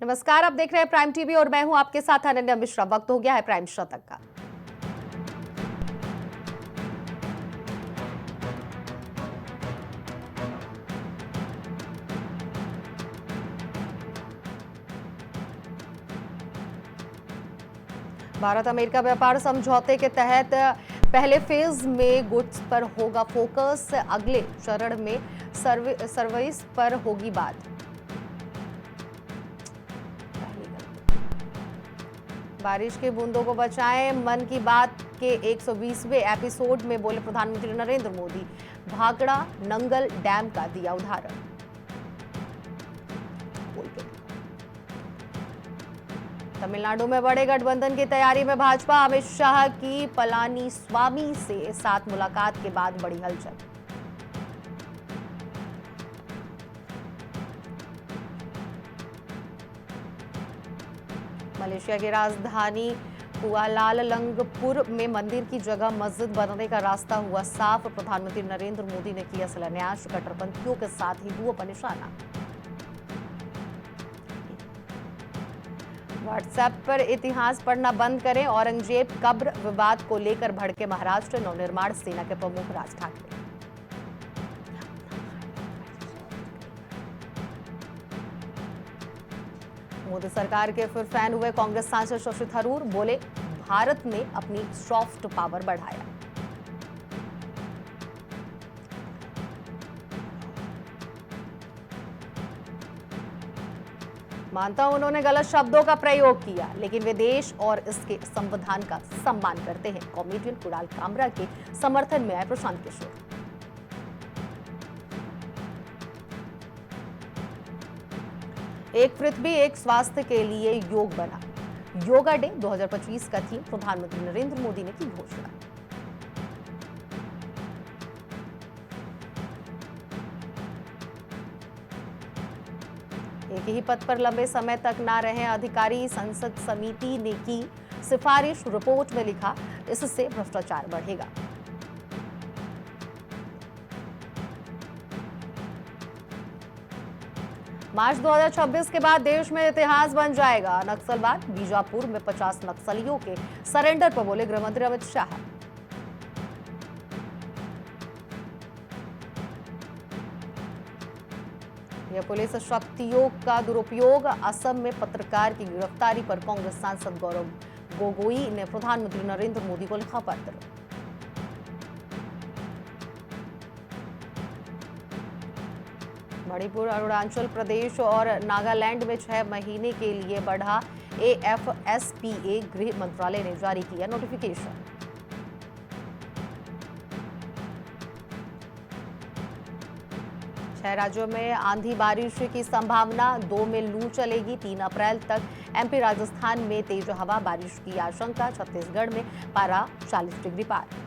नमस्कार, आप देख रहे हैं प्राइम टीवी और मैं हूं आपके साथ अनन्या मिश्रा। वक्त हो गया है प्राइम शतक का। भारत अमेरिका व्यापार समझौते के तहत पहले फेज में गुड्स पर होगा फोकस, अगले चरण में सर्विस पर होगी बात। बारिश की बूंदों को बचाएं, मन की बात के 120वें एपिसोड में बोले प्रधानमंत्री नरेंद्र मोदी। भाखड़ा नंगल डैम का दिया उदाहरण। तमिलनाडु में बड़े गठबंधन की तैयारी में भाजपा, अमित शाह की पलानीस्वामी से साथ मुलाकात के बाद बड़ी हलचल। मलेशिया की राजधानी कुआलालंगपुर में मंदिर की जगह मस्जिद बनने का रास्ता हुआ साफ। प्रधानमंत्री नरेंद्र मोदी ने किया शिलान्यास, कट्टरपंथियों के साथ हिंदुओं पर निशाना। व्हाट्सएप पर इतिहास पढ़ना बंद करें, औरंगजेब कब्र विवाद को लेकर भड़के महाराष्ट्र। नवनिर्माण सेना के प्रमुख राज ठाकरे। मोदी सरकार के फिर फैन हुए कांग्रेस सांसद शशि थरूर, बोले भारत ने अपनी सॉफ्ट पावर बढ़ाया। मानता हूं उन्होंने गलत शब्दों का प्रयोग किया, लेकिन वे देश और इसके संविधान का सम्मान करते हैं। कॉमेडियन कुणाल कामरा के समर्थन में आए प्रशांत किशोर। एक पृथ्वी एक स्वास्थ्य के लिए योग बना। योगा डे 2025 का थीम, प्रधानमंत्री नरेंद्र मोदी ने की घोषणा। एक ही पद पर लंबे समय तक ना रहे अधिकारी, संसद समिति ने की सिफारिश। रिपोर्ट में लिखा, इससे भ्रष्टाचार बढ़ेगा। मार्च 2026 के बाद देश में इतिहास बन जाएगा। नक्सलवाद, बीजापुर में 50 नक्सलियों के सरेंडर पर बोले गृहमंत्री अमित शाह। यह पुलिस शक्तियों का दुरुपयोग, असम में पत्रकार की गिरफ्तारी पर कांग्रेस सांसद गौरव गोगोई ने प्रधानमंत्री नरेंद्र मोदी को लिखा पत्र। मणिपुर, अरुणाचल प्रदेश और नागालैंड में 6 महीने के लिए बढ़ा AFSPA। गृह मंत्रालय ने जारी किया नोटिफिकेशन। छह राज्यों में आंधी बारिश की संभावना, 2 में लू चलेगी। 3 अप्रैल तक MP राजस्थान में तेज हवा बारिश की आशंका। छत्तीसगढ़ में पारा 40 डिग्री पार।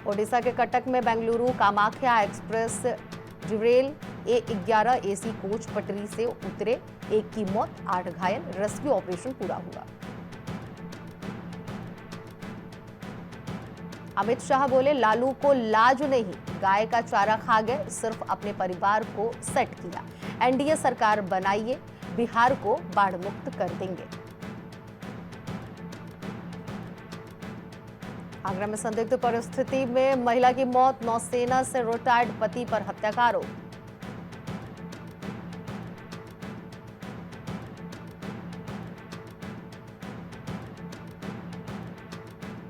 ओडिशा के कटक में Bengaluru Kamakhya express Daryl, A11 AC coach पटरी से उतरे, 1 की मौत, 8 घायल। रेस्क्यू ऑपरेशन पूरा हुआ। अमित शाह बोले लालू को लाज नहीं, गाय का चारा खा गए, सिर्फ अपने परिवार को सेट किया। NDA सरकार बनाइए, बिहार को बाढ़ मुक्त कर देंगे। आगरा में संदिग्ध परिस्थिति में महिला की मौत, नौसेना से रिटायर्ड पति पर हत्या का आरोप।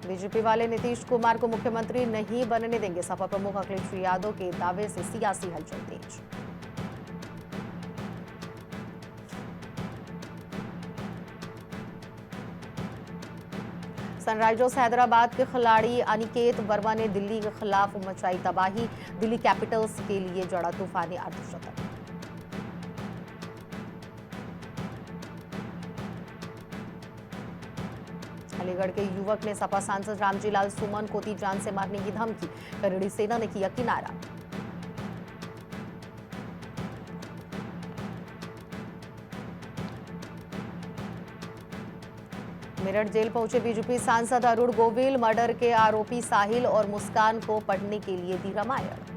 बीजेपी वाले नीतीश कुमार को मुख्यमंत्री नहीं बनने देंगे। सपा प्रमुख अखिलेश यादव के दावे से सियासी हलचल तेज। सनराइजर्स हैदराबाद के खिलाड़ी अनिकेत वर्मा ने दिल्ली के खिलाफ मचाई तबाही। दिल्ली कैपिटल्स के लिए जड़ा तूफानी अर्धशतक। अलीगढ़ के युवक ने सपा सांसद रामजी लाल सुमन को दी जान से मारने की धमकी। करेड़ी सेना ने किया किनारा। मेरठ जेल पहुंचे बीजेपी सांसद अरुण गोविल, मर्डर के आरोपी साहिल और मुस्कान को पढ़ने के लिए दी रामायण।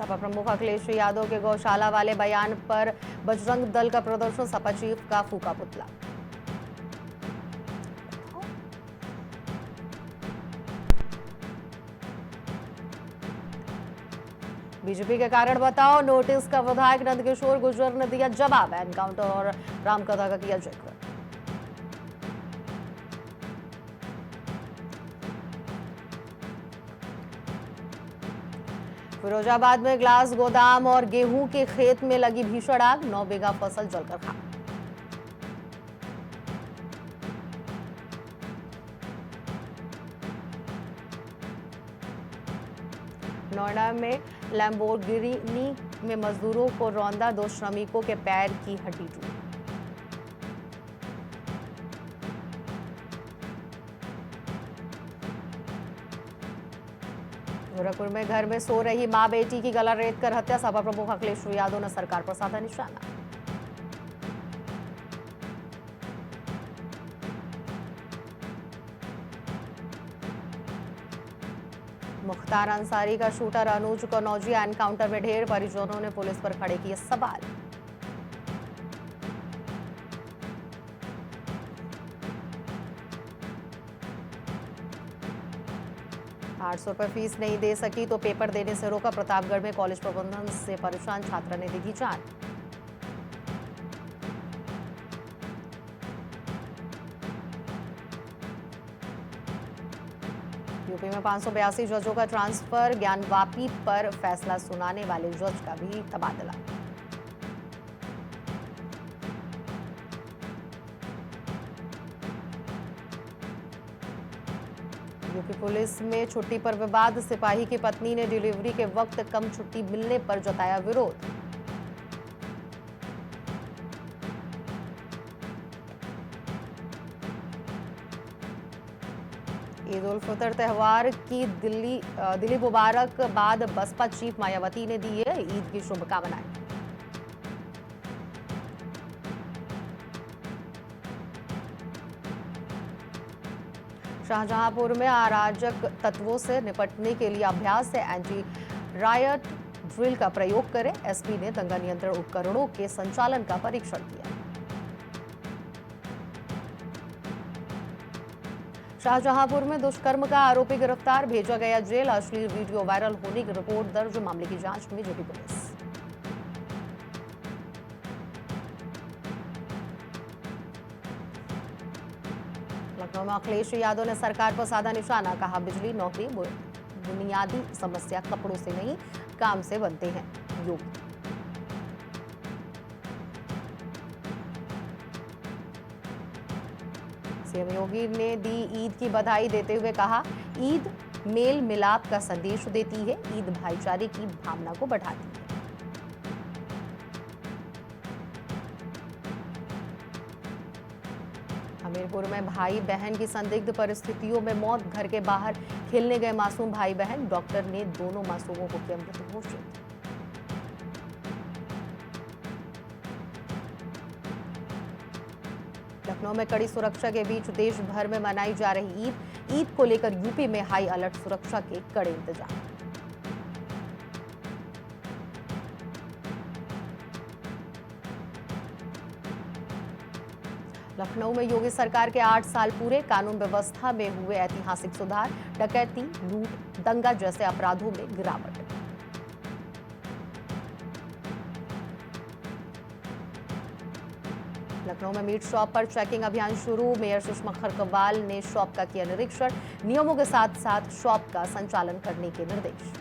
सपा प्रमुख अखिलेश यादव के गौशाला वाले बयान पर बजरंग दल का प्रदर्शन, सपा चीफ का फूका पुतला। बीजेपी के कारण बताओ नोटिस का विधायक नंदकिशोर गुर्जर ने दिया जवाब, एनकाउंटर और रामकथा का किया जिक्र। फिरोजाबाद में ग्लास गोदाम और गेहूं के खेत में लगी भीषण आग, 9 बीघा फसल जलकर खाक। नोएडा में लैम्बोर्गिनी में मजदूरों को रौंदा, 2 श्रमिकों के पैर की हड्डी टूटी। गोरखपुर में घर में सो रही मां बेटी की गला रेत कर हत्या, सपा प्रमुख अखिलेश यादव ने सरकार पर साधा निशाना। मुख्तार अंसारी का शूटर अनुज कनौजी एनकाउंटर में ढेर, परिजनों ने पुलिस पर खड़े किए सवाल। ₹800 फीस नहीं दे सकी तो पेपर देने से रोका, प्रतापगढ़ में कॉलेज प्रबंधन से परेशान छात्रा ने दी जान। यूपी में 582 जजों का ट्रांसफर, ज्ञानवापी पर फैसला सुनाने वाले जज का भी तबादला। यूपी पुलिस में छुट्टी पर विवाद, सिपाही की पत्नी ने डिलीवरी के वक्त कम छुट्टी मिलने पर जताया विरोध। ईद उल फितर त्यौहार की दिल्ली मुबारकबाद, बसपा चीफ मायावती ने दी है ईद की शुभकामनाएं। शाहजहांपुर में अराजक तत्वों से निपटने के लिए अभ्यास से एंटी रायट ड्रिल का प्रयोग करें, एसपी ने दंगा नियंत्रण उपकरणों के संचालन का परीक्षण किया। शाहजहांपुर में दुष्कर्म का आरोपी गिरफ्तार, भेजा गया जेल, अश्लील वीडियो वायरल होने की रिपोर्ट दर्ज, मामले की जांच में जुटी पुलिस। लखनऊ में अखिलेश यादव ने सरकार पर साधा निशाना, कहा बिजली नौकरी बुनियादी समस्या कपड़ों से नहीं काम से बनते हैं। योगी सीएम योगी ने दी ईद की बधाई देते हुए कहा, ईद मेल मिलाप का संदेश देती है, ईद भाईचारे की भावना को बढ़ाती है। हमीरपुर में भाई बहन की संदिग्ध परिस्थितियों में मौत, घर के बाहर खेलने गए मासूम भाई बहन, डॉक्टर ने दोनों मासूमों को किया मृत घोषित। लखनऊ में कड़ी सुरक्षा के बीच देश भर में मनाई जा रही ईद को लेकर यूपी में हाई अलर्ट, सुरक्षा के कड़े इंतजाम। लखनऊ में योगी सरकार के 8 साल पूरे, कानून व्यवस्था में हुए ऐतिहासिक सुधार, डकैती, लूट, दंगा जैसे अपराधों में गिरावट। लखनऊ में मीट शॉप पर चेकिंग अभियान शुरू, मेयर सुषमा खरकवाल ने शॉप का किया निरीक्षण, नियमों के साथ साथ शॉप का संचालन करने के निर्देश।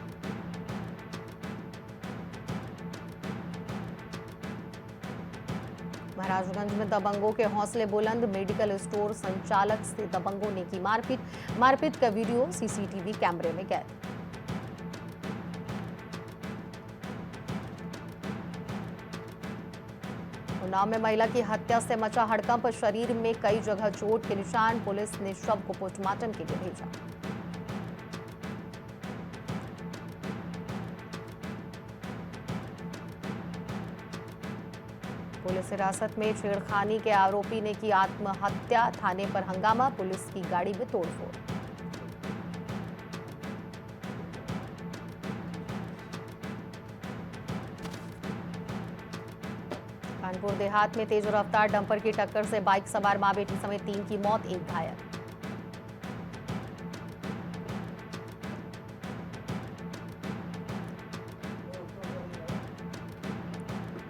महाराजगंज में दबंगों के हौसले बुलंद, मेडिकल स्टोर संचालक से दबंगों ने की मारपीट का वीडियो सीसीटीवी कैमरे में कैद। उन्नाव में महिला की हत्या से मचा हड़कंप, शरीर में कई जगह चोट के निशान, पुलिस ने शव को पोस्टमार्टम के लिए भेजा। पुलिस हिरासत में छेड़खानी के आरोपी ने की आत्महत्या, थाने पर हंगामा, पुलिस की गाड़ी में तोड़फोड़। कानपुर देहात में तेज रफ्तार डंपर की टक्कर से बाइक सवार मां बेटी समेत 3 की मौत, 1 घायल।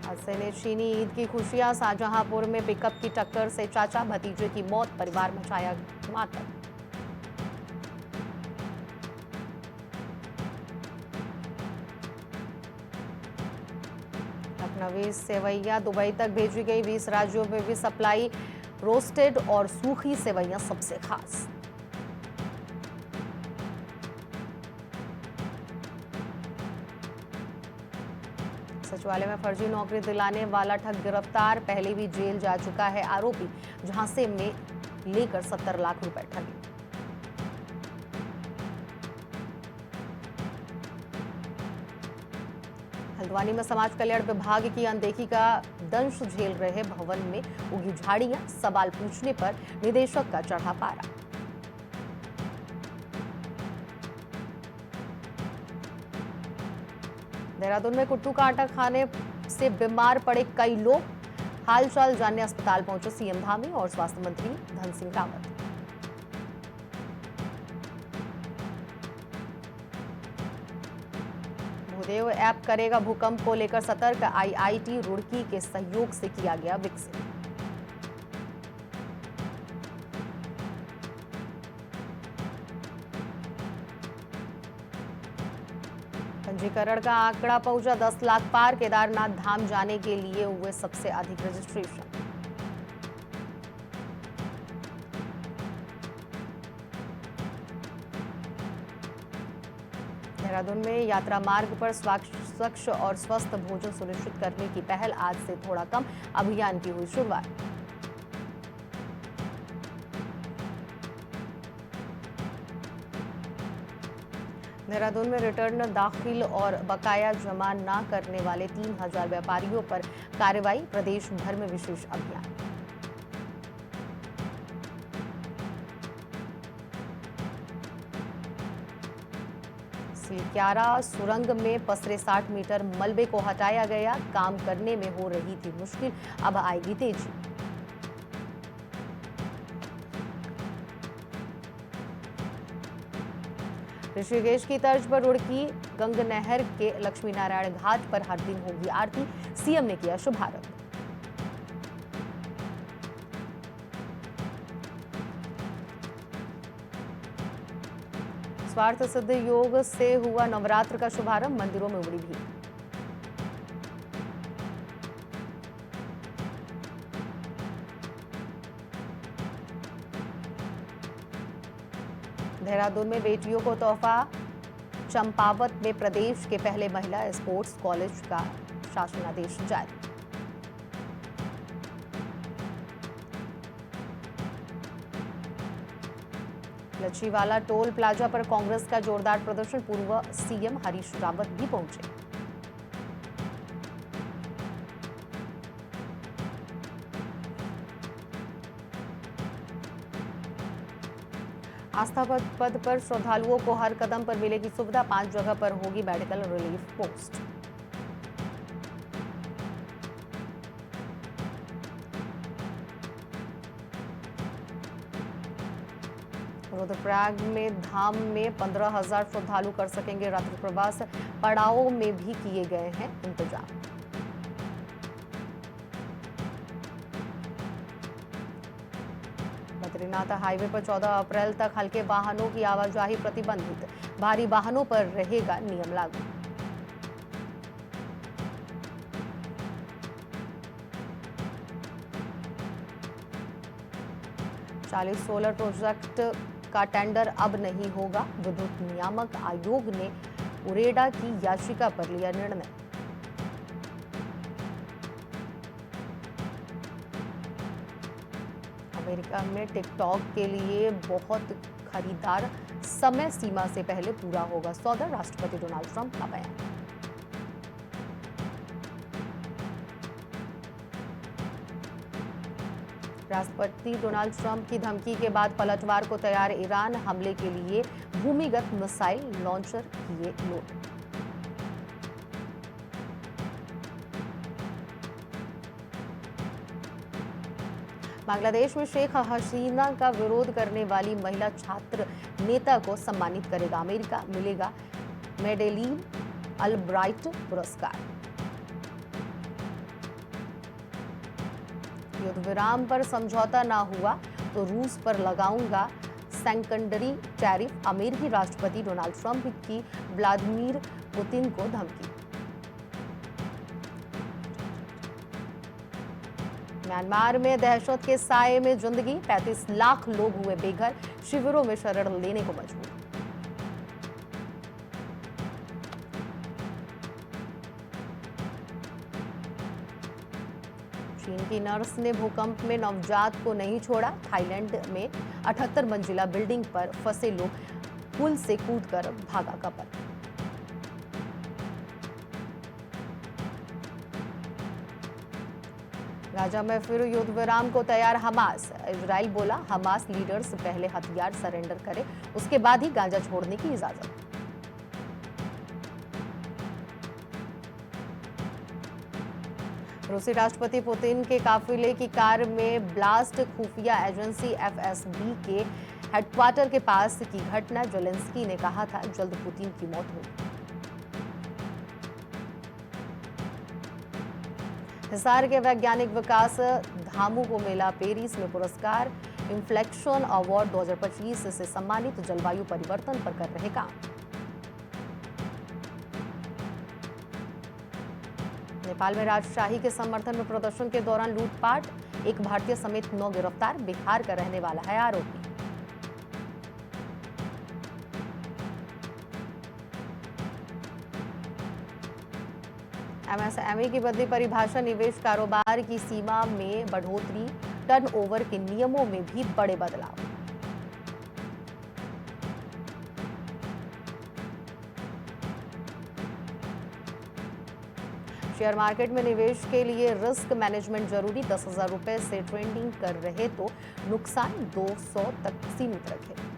आज से चीनी ईद की खुशियां, शाहजहांपुर में पिकअप की टक्कर से चाचा भतीजे की मौत, परिवार में छाया मातम। लखनवी सेवैयां दुबई तक भेजी गई, 20 राज्यों में भी सप्लाई। रोस्टेड और सूखी सेवैयां सबसे खास। सचिवालय में फर्जी नौकरी दिलाने वाला ठग गिरफ्तार, पहले भी जेल जा चुका है आरोपी, झांसे में लेकर 70 लाख रुपए ठगे। हल्द्वानी में समाज कल्याण विभाग की अनदेखी का दंश झेल रहे भवन में उगी झाड़ियां, सवाल पूछने पर निदेशक का चढ़ा पारा। देहरादून में कुट्टू का आटा खाने से बीमार पड़े कई लोग, हालचाल जानने अस्पताल पहुंचे सीएम धामी और स्वास्थ्य मंत्री धन सिंह रावत। भूदेव ऐप करेगा भूकंप को लेकर सतर्क, आईआईटी रुड़की के सहयोग से किया गया विकसित। पंजीकरण का आंकड़ा पहुंचा 10 लाख पार, केदारनाथ धाम जाने के लिए हुए सबसे अधिक रजिस्ट्रेशन। देहरादून में यात्रा मार्ग पर स्वच्छ और स्वस्थ भोजन सुनिश्चित करने की पहल, आज से थोड़ा कम अभियान की हुई शुरुआत। देहरादून में रिटर्न दाखिल और बकाया जमा न करने वाले 3000 व्यापारियों पर कार्रवाई, प्रदेश भर में विशेष अभियान। सिलक्यारा सुरंग में पसरे 60 मीटर मलबे को हटाया गया, काम करने में हो रही थी मुश्किल, अब आएगी तेजी। ऋषिकेश की तर्ज पर रुड़की गंगनहर के लक्ष्मी नारायण घाट पर हर दिन होगी आरती, सीएम ने किया शुभारंभ। स्वार्थ सिद्ध योग से हुआ नवरात्र का शुभारंभ, मंदिरों में उमड़ी भीड़। देहरादून में बेटियों को तोहफा, चंपावत में प्रदेश के पहले महिला स्पोर्ट्स कॉलेज का शासनादेश जारी। लच्छीवाला टोल प्लाजा पर कांग्रेस का जोरदार प्रदर्शन, पूर्व सीएम हरीश रावत भी पहुंचे। आस्था पथ पर श्रद्धालुओं को हर कदम पर मिलेगी सुविधा, 5 जगह पर होगी मेडिकल रिलीफ पोस्ट। रुद्रप्रयाग में धाम में 15,000 श्रद्धालु कर सकेंगे रात्रि प्रवास, पड़ावों में भी किए गए हैं इंतजाम। बद्रीनाथ हाईवे पर 14 अप्रैल तक हल्के वाहनों की आवाजाही प्रतिबंधित, भारी वाहनों पर रहेगा नियम लागू। चालीस सोलर प्रोजेक्ट का टेंडर अब नहीं होगा, विद्युत नियामक आयोग ने उरेडा की याचिका पर लिया निर्णय। अमेरिका में टिकटॉक के लिए बहुत खरीदार, समय सीमा से पहले पूरा होगा सौदा, राष्ट्रपति डोनाल्ड ट्रंप का बयान। राष्ट्रपति डोनाल्ड ट्रंप की धमकी के बाद पलटवार को तैयार ईरान, हमले के लिए भूमिगत मिसाइल लॉन्चर किए लोड। बांग्लादेश में शेख हसीना का विरोध करने वाली महिला छात्र नेता को सम्मानित करेगा अमेरिका, मिलेगा मेडेलिन अल्ब्राइट पुरस्कार। युद्ध विराम पर समझौता ना हुआ तो रूस पर लगाऊंगा सेकेंडरी टैरिफ, अमेरिकी राष्ट्रपति डोनाल्ड ट्रंप की व्लादिमीर पुतिन को धमकी। म्यांमार में दहशत के साए में जिंदगी, 35 लाख लोग हुए बेघर, शिविरों में शरण लेने को मजबूर। चीन की नर्स ने भूकंप में नवजात को नहीं छोड़ा, थाईलैंड में 78 मंजिला बिल्डिंग पर फंसे लोग पुल से कूदकर भागा कपल। गाजा में फिर युद्ध विराम को तैयार हमास, इजराइल बोला हमास लीडर्स पहले हथियार सरेंडर करें, उसके बाद ही गाजा छोड़ने की इजाजत। रूसी राष्ट्रपति पुतिन के काफिले की कार में ब्लास्ट, खुफिया एजेंसी एफएसबी के हेडक्वार्टर के पास की घटना, जेलेंस्की ने कहा था जल्द पुतिन की मौत होगी। हिसार के वैज्ञानिक विकास धामू को मिला पेरिस में पुरस्कार, इन्फ्लेक्शन अवार्ड 2025 से सम्मानित, जलवायु परिवर्तन पर कर रहे काम। नेपाल में राजशाही के समर्थन में प्रदर्शन के दौरान लूटपाट, एक भारतीय समेत 9 गिरफ्तार, बिहार का रहने वाला है आरोपी। एमएसएमई की बदली परिभाषा, निवेश कारोबार की सीमा में बढ़ोतरी, टर्नओवर के नियमों में भी बड़े बदलाव। शेयर मार्केट में निवेश के लिए रिस्क मैनेजमेंट जरूरी, 10,000 रुपए से ट्रेडिंग कर रहे तो नुकसान 200 तक सीमित रखें।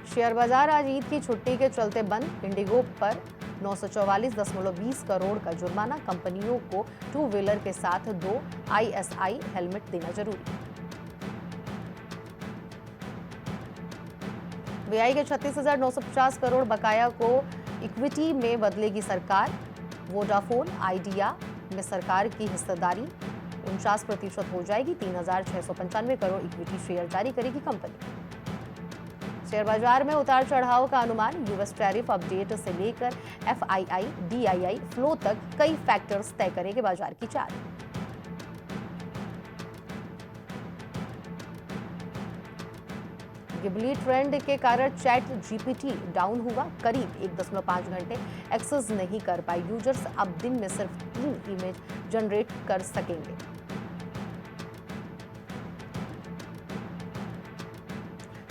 शेयर बाजार आज ईद की छुट्टी के चलते बंद, इंडिगो पर 944.20 करोड़ का जुर्माना, कंपनियों को 2 व्हीलर के साथ 2 ISI हेलमेट देना जरूरी। VI के 36,950 करोड़ बकाया को इक्विटी में बदलेगी सरकार, वोडाफोन आइडिया में सरकार की हिस्सेदारी 49% हो जाएगी, 3,695 करोड़ इक्विटी शेयर जारी करेगी कंपनी। शेयर बाजार में उतार चढ़ाव का अनुमान, यूएस टैरिफ अपडेट से लेकर FII, DII फ्लो तक कई फैक्टर्स तय करेंगे बाजार की चाल। गिबली ट्रेंड के कारण चैट GPT डाउन हुआ, करीब 1.5 घंटे एक्सेस नहीं कर पाए यूजर्स, अब दिन में सिर्फ 3 इमेज जनरेट कर सकेंगे।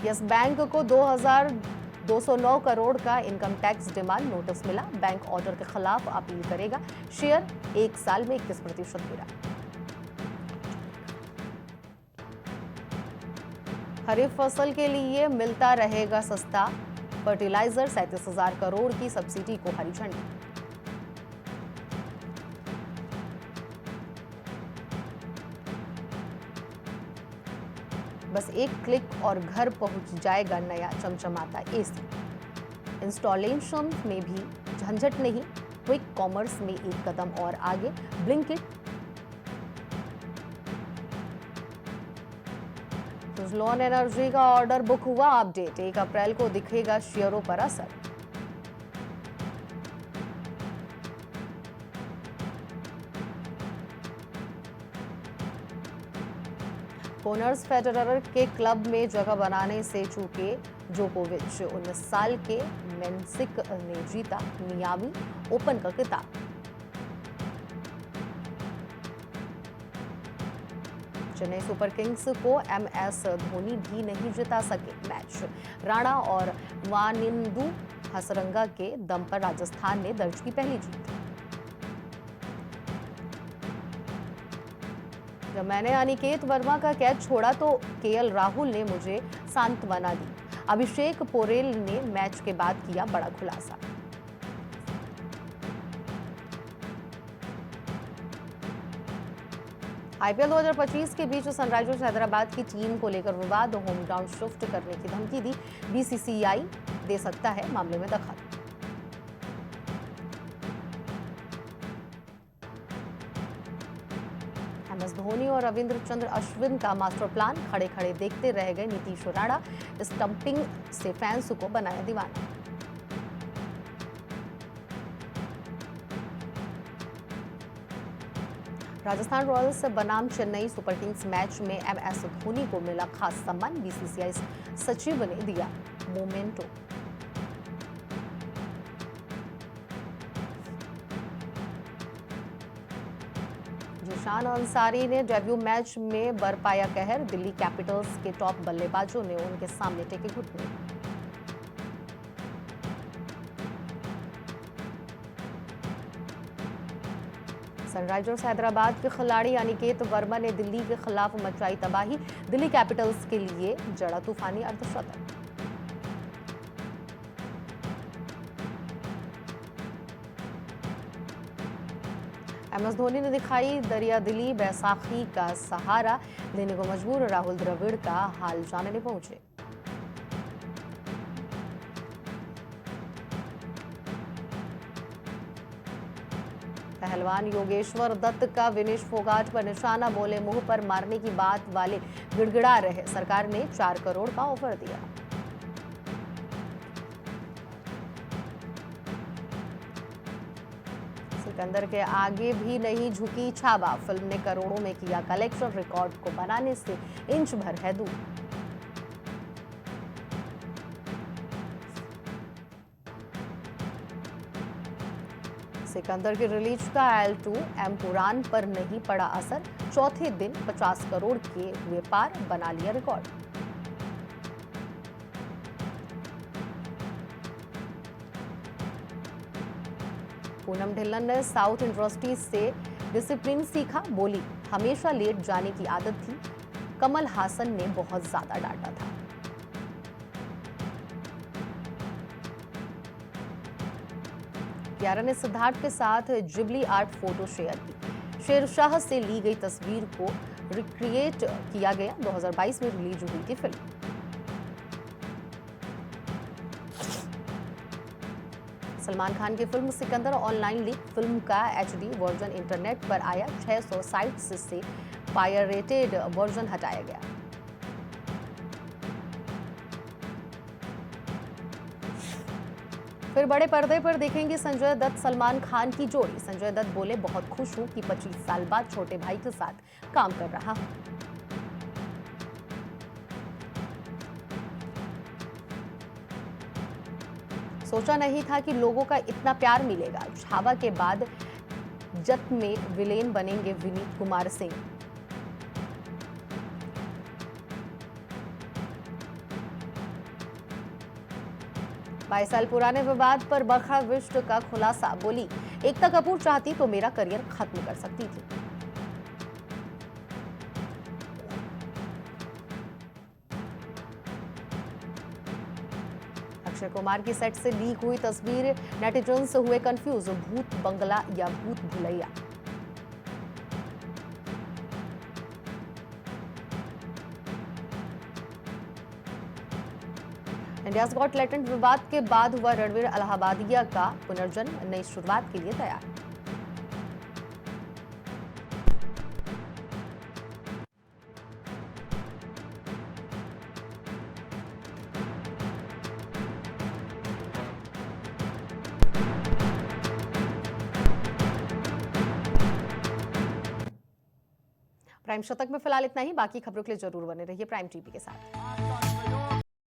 यस बैंक को 2,209 करोड़ का इनकम टैक्स डिमांड नोटिस मिला, बैंक ऑर्डर के खिलाफ अपील करेगा, शेयर 1 साल में 21% गिरा। खरीफ फसल के लिए मिलता रहेगा सस्ता फर्टिलाइजर, 37,000 करोड़ की सब्सिडी को हरी झंडी। बस एक क्लिक और घर पहुंच जाएगा नया चमचमाता एसी। इंस्टॉलेशन में भी झंझट नहीं, क्विक कॉमर्स में एक कदम और आगे, ब्लिंकिट सुजलॉन एनर्जी का ऑर्डर बुक हुआ, अपडेट 1 अप्रैल को दिखेगा शेयरों पर असर। कोनर्स फेडरर के क्लब में जगह बनाने से चूके जोकोविच, 19 साल के मेंसिक ने जीता मियामी ओपन का खिताब। चेन्नई सुपर किंग्स को MS धोनी भी नहीं जिता सके मैच, राणा और वानिंदु हसरंगा के दम पर राजस्थान ने दर्ज की पहली जीत। जब मैंने अनिकेत वर्मा का कैच छोड़ा तो KL राहुल ने मुझे सांत्वना दी, अभिषेक पोरेल ने मैच के बाद किया बड़ा खुलासा। आईपीएल 2025 के बीच सनराइजर्स हैदराबाद की टीम को लेकर विवाद, होम ग्राउंड शिफ्ट करने की धमकी दी। बीसीसीआई दे सकता है मामले में दखल। एमएस धोनी और रविंद्र चंद्र अश्विन का मास्टर प्लान, खड़े खड़े देखते रह गए नीतीश राणा। स्टंपिंग से फैंस को बनाया दीवाना। राजस्थान रॉयल्स बनाम चेन्नई सुपर किंग्स मैच में एमएस धोनी को मिला खास सम्मान। बीसीसीआई सचिव ने दिया मोमेंटो। जिशान अंसारी ने डेब्यू मैच में बरपाया कहर। दिल्ली कैपिटल्स के टॉप बल्लेबाजों ने उनके सामने टेके घुटने। सनराइजर्स हैदराबाद के खिलाड़ी अनिकेत वर्मा ने दिल्ली के खिलाफ मचाई तबाही। दिल्ली कैपिटल्स के लिए जड़ा तूफानी अर्धशतक। एमएस धोनी ने दिखाई दरिया दिली, बैसाखी का सहारा लेने को मजबूर। राहुल द्रविड़ का हाल जानने पहुंचे। पहलवान योगेश्वर दत्त का विनेश फोगाट पर निशाना, बोले मुंह पर मारने की बात वाले गिड़गिड़ा रहे। सरकार ने 4 करोड़ का ऑफर दिया। सिकंदर के आगे भी नहीं झुकी छावा। फिल्म ने करोड़ों में किया कलेक्शन, रिकॉर्ड को बनाने से इंच भर है दूर। सिकंदर की रिलीज का L2 एमपुरान पर नहीं पड़ा असर। चौथे दिन 50 करोड़ के हुए पार, बना लिया रिकॉर्ड। पूनम ढिल्लन ने साउथ इंडस्ट्री से डिसिप्लिन सीखा। बोली हमेशा लेट जाने की आदत थी, कमल हासन ने बहुत ज्यादा डांटा था। कियारा ने सिद्धार्थ के साथ जिबली आर्ट फोटो शेयर की। शेरशाह से ली गई तस्वीर को रिक्रिएट किया गया। 2022 में रिलीज हुई थी फिल्म। सलमान खान की film Sikandar online leak. Film का HD वर्जन इंटरनेट पर आया। 600 साइट्स से पायरेटेड वर्जन हटाया गया। फिर बड़े पर्दे पर देखेंगे संजय दत्त सलमान खान की जोड़ी। संजय दत्त बोले बहुत खुश हूं कि 25 साल बाद छोटे भाई के साथ काम कर रहा हूं। सोचा नहीं था कि लोगों का इतना प्यार मिलेगा। छावा के बाद जत में विलेन बनेंगे विनीत कुमार सिंह। बाईस साल पुराने विवाद पर बरखा विष्ट का खुलासा। बोली एकता कपूर चाहती तो मेरा करियर खत्म कर सकती थी। अक्षय कुमार की सेट से लीक हुई तस्वीर, नेटिजन्स हुए कंफ्यूज। भूत बंगला या भूत भुलैया। इंडियाज गॉट टैलेंट विवाद के बाद हुआ रणवीर इलाहाबादिया का पुनर्जन्म, नई शुरुआत के लिए तैयार। प्राइम शतक में फिलहाल इतना ही। बाकी खबरों के लिए जरूर बने रहिए प्राइम टीवी के साथ।